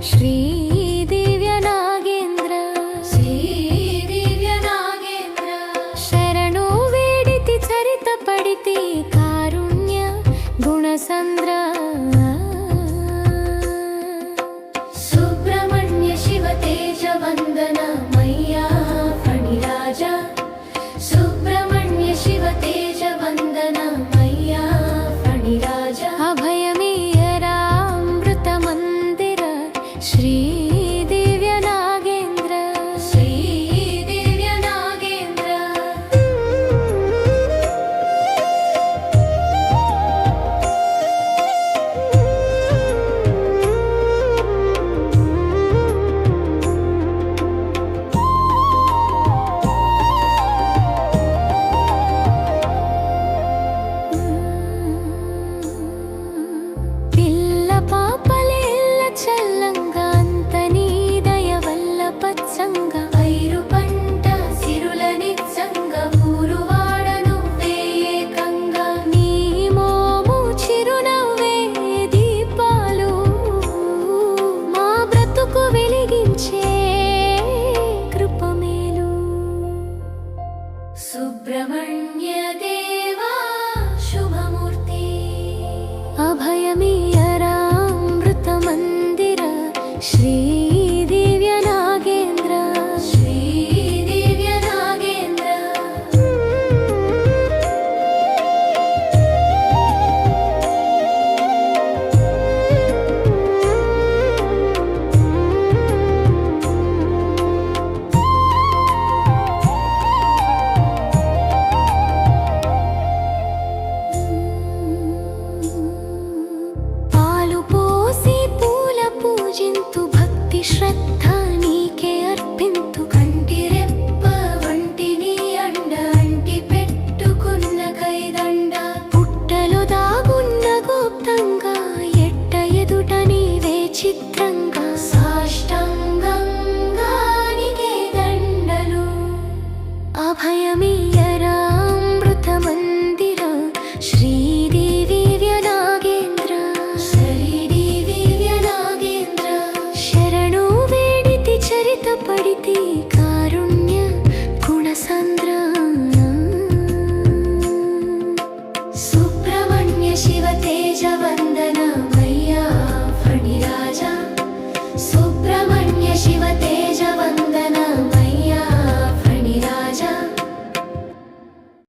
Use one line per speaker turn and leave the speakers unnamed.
ಶ್ರೀ ದಿವ್ಯ ನಾಗೇಂದ್ರ ಶ್ರೀ ದಿವ್ಯ ನಾಗೇಂದ್ರ ಶರಣು ವೇಡಿತಿ ಚರಿತ ಪಡಿತಿ ಕಾರುಣ್ಯ ಗುಣಸಂದ್ರ ಸುಬ್ರಹ್ಮಣ್ಯ ಶಿವ ತೇಜ ವಂದನ ಮಯ್ಯ ಫಣಿರಾಜ ಸುಬ್ರಹ್ಮಣ್ಯ ಶಿವ ತೇಜ ವಂದನ ಮಯ್ಯ ಫಣಿರಾಜ ಅಭಯಮೀಯರ ಅಮೃತ ಮಂದಿರ ಶ್ರೀ ದಿವ್ಯ ನಾಗೇಂದ್ರ ಶ್ರೀ ದಿವ್ಯ ನಾಗೇಂದ್ರ పిల్ల పాపలేల్ల చల్లంగా అంత నీ దయ వల్ల పచ్చంగా పైరు పంట సిరుల నిత్యంగా ఊరు వాడ నువ్వే ఏకంగా నీ మోము చిరునవ్వే దీపాలు మా బ్రతుకు వెలిగించే కృపమేలు సుబ్రహ్మణ్య దేవా శుభమూర్తి అభయమీయర అమృత మందిర శ్రీ ದಿವ್ಯ ನಾಗೇಂದ್ರ ಶ್ರೀ ದಿವ್ಯ ನಾಗೇಂದ್ರ పాలు పోసి పూల పూజింతు భక్తి శ్రద్ధ నీకే అర్పింతు కంటి రెప్ప వంటి నీ అండ అంటి పెట్టుకున్న కైదండ పుట్టలో దాగున్న గుప్తంగా ఎట్ట ఎదుట నీవే చిత్రంగా సాష్టాంగంగా నీకే దండలు అభయమీయర అమృత మందిర శ్రీ ದಿವ್ಯ ನಾಗೇಂದ್ರ ಶ್ರೀ ದಿವ್ಯ ನಾಗೇಂದ್ರ ಶರಣು ವೇಡಿತಿ ಚರಿತ ಪಡಿತಿ ಕಾರುಣ್ಯ ಗುಣಸಂದ್ರ ಸುಬ್ರಹ್ಮಣ್ಯ ಶಿವ ತೇಜ ವಂದನ ಮಯ್ಯ ಫಣಿರಾಜ ಸುಬ್ರಹ್ಮಣ್ಯ ಶಿವ